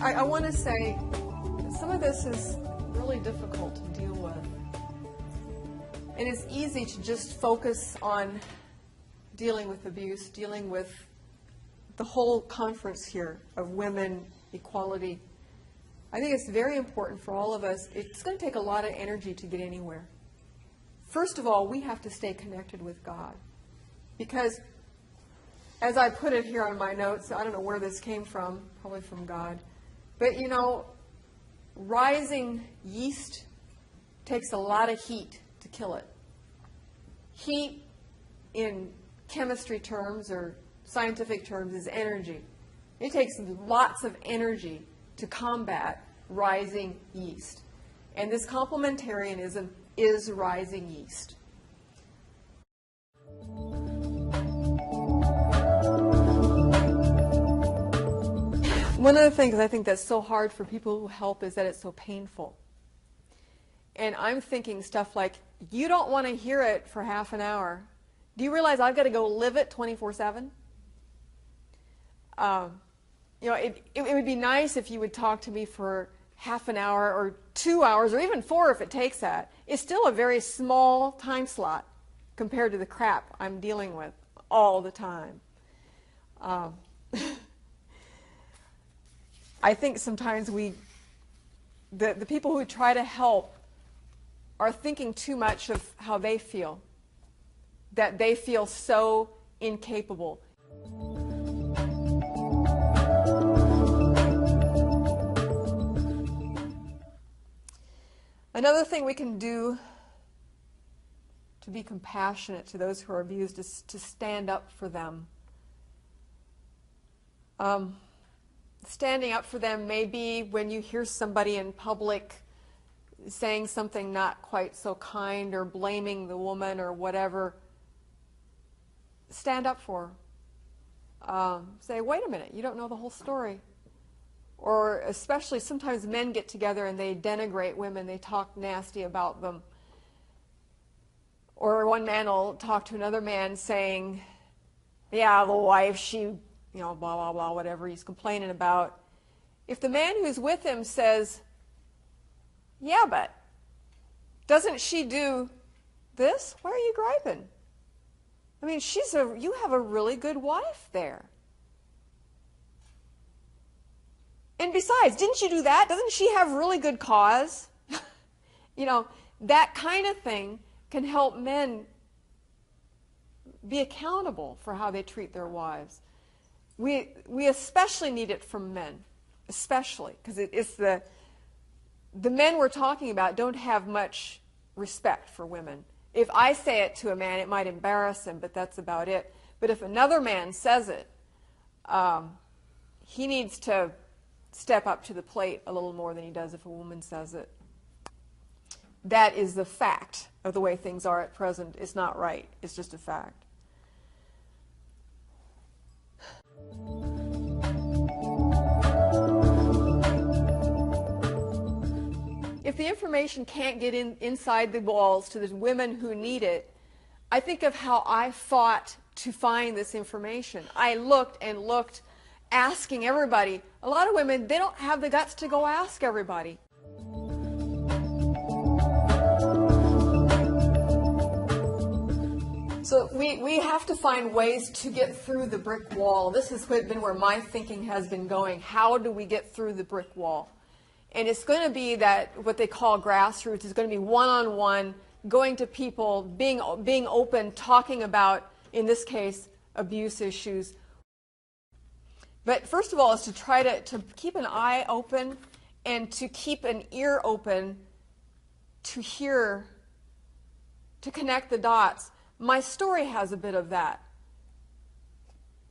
I want to say some of this is really difficult to deal with. And it's easy to just focus on dealing with abuse, dealing with the whole conference here of women, equality. I think it's very important for all of us. It's going to take a lot of energy to get anywhere. First of all, we have to stay connected with God. Because, as I put it here on my notes, I don't know where this came from, probably from God. But, you know, rising yeast takes a lot of heat to kill it. Heat, in chemistry terms or scientific terms, is energy. It takes lots of energy to combat rising yeast. And this complementarianism is rising yeast. One of the things I think that's so hard for people who help is that it's so painful. And I'm thinking stuff like, you don't want to hear it for half an hour. Do you realize I've got to go live it 24/7? You know, it would be nice if you would talk to me for half an hour or 2 hours or even 4 if it takes that. It's still a very small time slot compared to the crap I'm dealing with all the time. I think sometimes the people who try to help are thinking too much of how they feel, that they feel so incapable. Another thing we can do to be compassionate to those who are abused is to stand up for them. Standing up for them may be when you hear somebody in public saying something not quite so kind or blaming the woman or whatever. Stand up for her. Say, wait a minute, you don't know the whole story. Or especially sometimes men get together and they denigrate women, they talk nasty about them. Or one man will talk to another man saying, yeah, the wife, she, you know, blah, blah, blah, whatever he's complaining about. If the man who's with him says, yeah, but doesn't she do this? Why are you griping? I mean, you have a really good wife there. And besides, didn't you do that? Doesn't she have really good cause? You know, that kind of thing can help men be accountable for how they treat their wives. We especially need it from men, especially, because it's the men we're talking about don't have much respect for women. If I say it to a man, it might embarrass him, but that's about it. But if another man says it, he needs to step up to the plate a little more than he does if a woman says it. That is the fact of the way things are at present. It's not right. It's just a fact. If the information can't get inside the walls to the women who need it, I think of how I fought to find this information. I looked and looked, asking everybody. A lot of women, they don't have the guts to go ask everybody. So we have to find ways to get through the brick wall. This has been where my thinking has been going. How do we get through the brick wall? And it's going to be that what they call grassroots is going to be one-on-one, going to people, being open, talking about, in this case, abuse issues. But first of all is to try to keep an eye open and to keep an ear open to hear, to connect the dots. My story has a bit of that.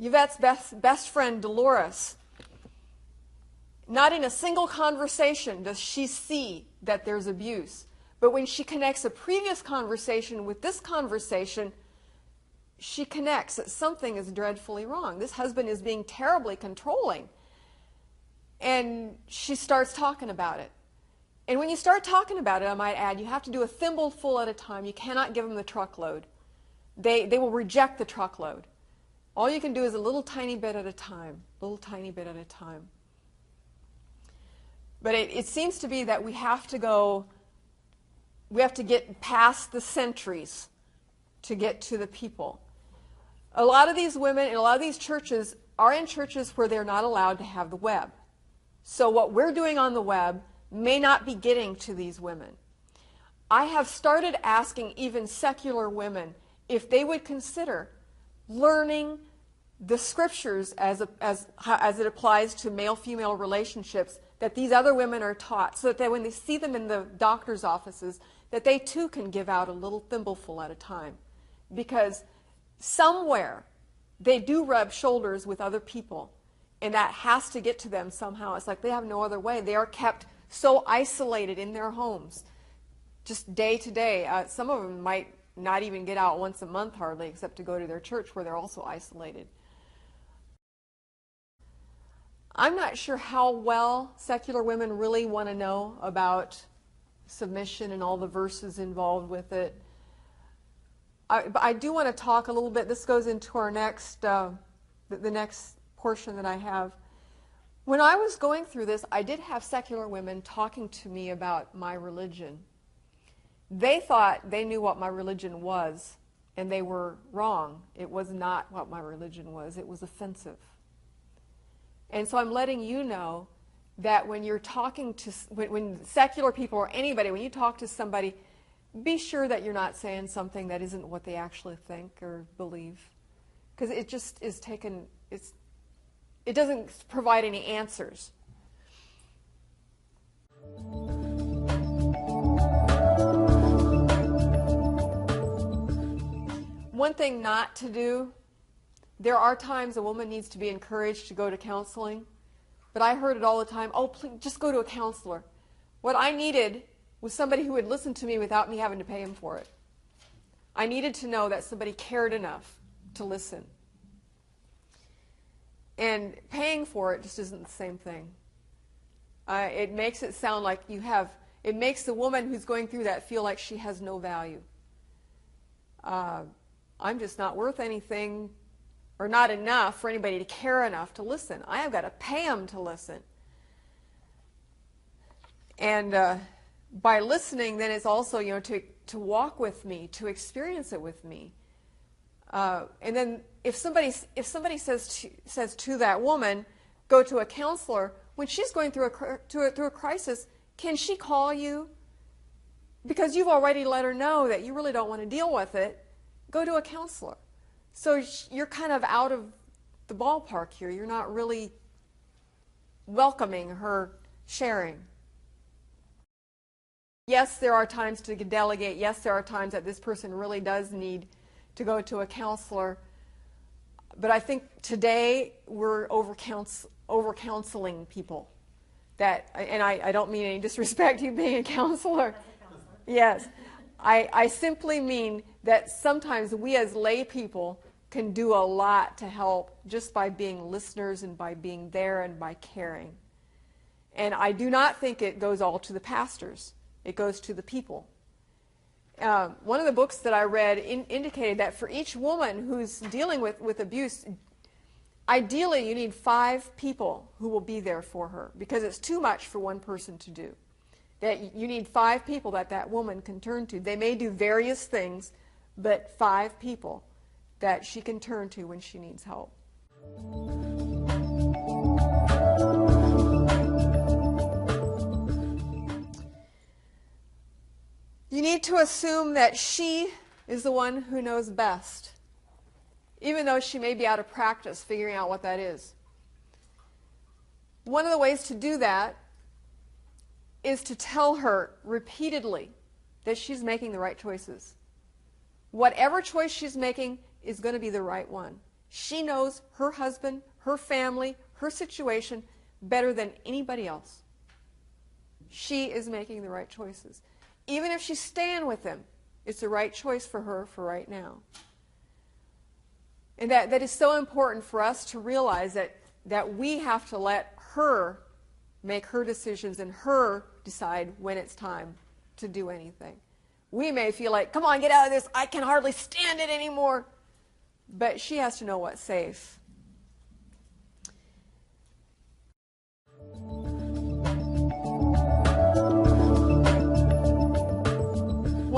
Yvette's best friend, Dolores, not in a single conversation does she see that there's abuse. But when she connects a previous conversation with this conversation, she connects that something is dreadfully wrong. This husband is being terribly controlling. And she starts talking about it. And when you start talking about it, I might add, you have to do a thimbleful at a time. You cannot give them the truckload. They will reject the truckload. All you can do is a little tiny bit at a time, little tiny bit at a time. But it seems to be that we have to get past the centuries to get to the people. A lot of these women in a lot of these churches are in churches where they're not allowed to have the web. So what we're doing on the web may not be getting to these women. I have started asking even secular women if they would consider learning the scriptures as it applies to male-female relationships that these other women are taught, so that when they see them in the doctor's offices, that they too can give out a little thimbleful at a time. Because somewhere they do rub shoulders with other people, and that has to get to them somehow. It's like they have no other way. They are kept so isolated in their homes, just day to day. Some of them might not even get out once a month hardly, except to go to their church where they're also isolated. I'm not sure how well secular women really want to know about submission and all the verses involved with it. But I do want to talk a little bit. This goes into our next, the next portion that I have. When I was going through this, I did have secular women talking to me about my religion. They thought they knew what my religion was, and they were wrong. It was not what my religion was. It was offensive. And so I'm letting you know that when you're talking to, when secular people or anybody, when you talk to somebody, be sure that you're not saying something that isn't what they actually think or believe. Because it just is taken, it doesn't provide any answers. One thing not to do, there are times a woman needs to be encouraged to go to counseling, but I heard it all the time, oh, please, just go to a counselor. What I needed was somebody who would listen to me without me having to pay him for it. I needed to know that somebody cared enough to listen. And paying for it just isn't the same thing. It makes it sound like it makes the woman who's going through that feel like she has no value. I'm just not worth anything or not enough for anybody to care enough to listen. I have got to pay them to listen. And by listening, then it's also, to walk with me, to experience it with me. And then if somebody says to that woman, go to a counselor, when she's going through a crisis, can she call you? Because you've already let her know that you really don't want to deal with it. Go to a counselor. So you're kind of out of the ballpark here. You're not really welcoming her sharing. Yes, there are times to delegate. Yes, there are times that this person really does need to go to a counselor. But I think today we're over-counseling people. And I don't mean any disrespect to you being a counselor. Yes. I simply mean that sometimes we as lay people can do a lot to help just by being listeners and by being there and by caring. And I do not think it goes all to the pastors. It goes to the people. One of the books that I read indicated that for each woman who's dealing with abuse, ideally you need 5 people who will be there for her, because it's too much for one person to do. That you need 5 people that woman can turn to. They may do various things, but 5 people that she can turn to when she needs help. You need to assume that she is the one who knows best, even though she may be out of practice figuring out what that is. One of the ways to do that is to tell her repeatedly that she's making the right choices. Whatever choice she's making is going to be the right one. She knows her husband, her family, her situation better than anybody else. She is making the right choices. Even if she's staying with him, it's the right choice for her for right now. And that is so important for us to realize that we have to let her make her decisions and her decide when it's time to do anything. We may feel like, come on, get out of this, I can hardly stand it anymore. But she has to know what's safe.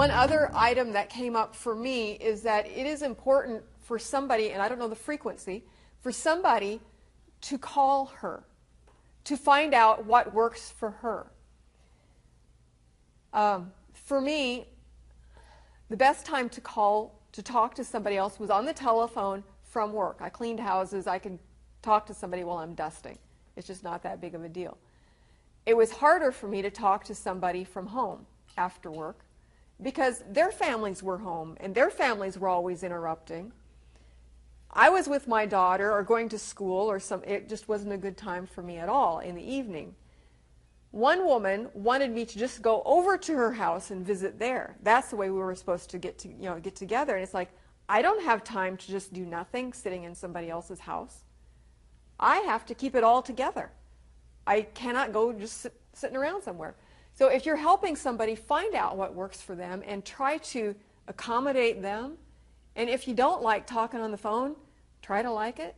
One other item that came up for me is that it is important for somebody, and I don't know the frequency, for somebody to call her, to find out what works for her. For me, the best time to talk to somebody else was on the telephone from work. I cleaned houses. I can talk to somebody while I'm dusting. It's just not that big of a deal. It was harder for me to talk to somebody from home after work because their families were home and their families were always interrupting. I was with my daughter or going to school or it just wasn't a good time for me at all in the evening. One woman wanted me to just go over to her house and visit there. That's the way we were supposed to get together. And it's like, I don't have time to just do nothing sitting in somebody else's house. I have to keep it all together. I cannot go just sitting around somewhere. So if you're helping somebody, find out what works for them and try to accommodate them. And if you don't like talking on the phone, try to like it.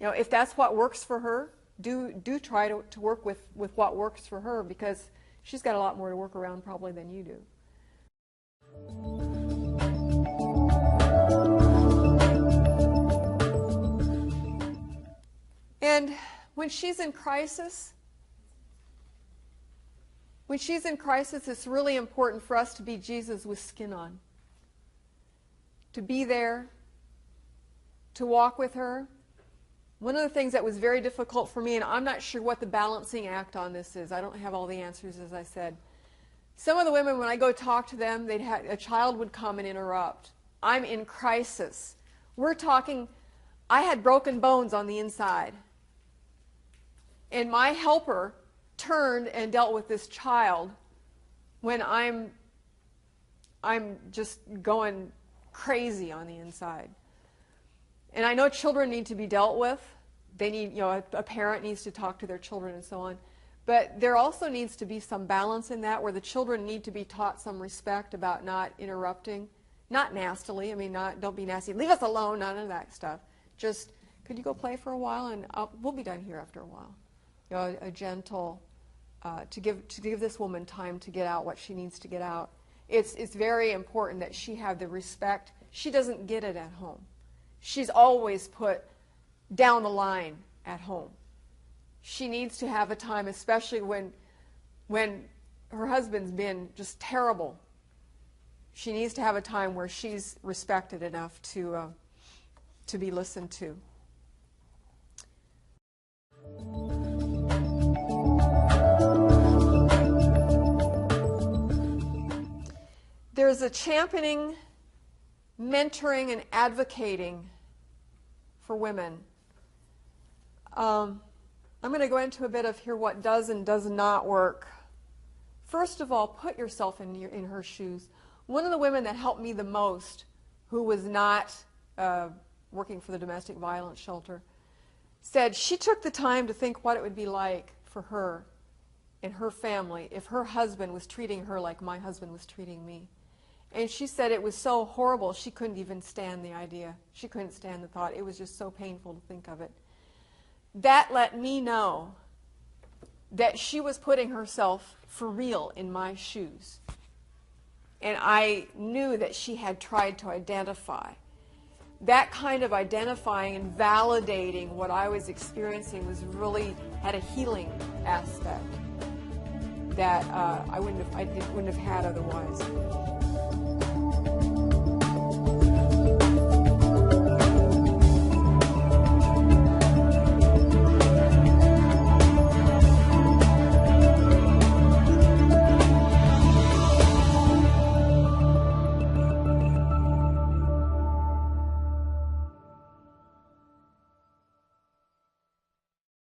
If that's what works for her, do try to work with what works for her, because she's got a lot more to work around probably than you do. And when she's in crisis, it's really important for us to be Jesus with skin on. To be there, to walk with her. One of the things that was very difficult for me, and I'm not sure what the balancing act on this is. I don't have all the answers, as I said. Some of the women, when I go talk to them, a child would come and interrupt. I'm in crisis. We're talking, I had broken bones on the inside. And my helper turned and dealt with this child when I'm just going crazy on the inside. And I know children need to be dealt with. They need, a parent needs to talk to their children and so on. But there also needs to be some balance in that, where the children need to be taught some respect about not interrupting, not nastily. Don't be nasty. Leave us alone. None of that stuff. Just, could you go play for a while, and we'll be done here after a while. A gentle, to give this woman time to get out what she needs to get out. It's very important that she have the respect. She doesn't get it at home. She's always put down the line at home. She needs to have a time, especially when her husband's been just terrible. She needs to have a time where she's respected enough to be listened to. There's a championing, mentoring, and advocating for women. I'm going to go into a bit of here what does and does not work. First of all, put yourself in her shoes. One of the women that helped me the most, who was not working for the domestic violence shelter, said she took the time to think what it would be like for her and her family if her husband was treating her like my husband was treating me. And she said it was so horrible she couldn't even stand the idea. She couldn't stand the thought. It was just so painful to think of it. That let me know that she was putting herself for real in my shoes. And I knew that she had tried to identify. That kind of identifying and validating what I was experiencing had a healing aspect that I wouldn't have had otherwise.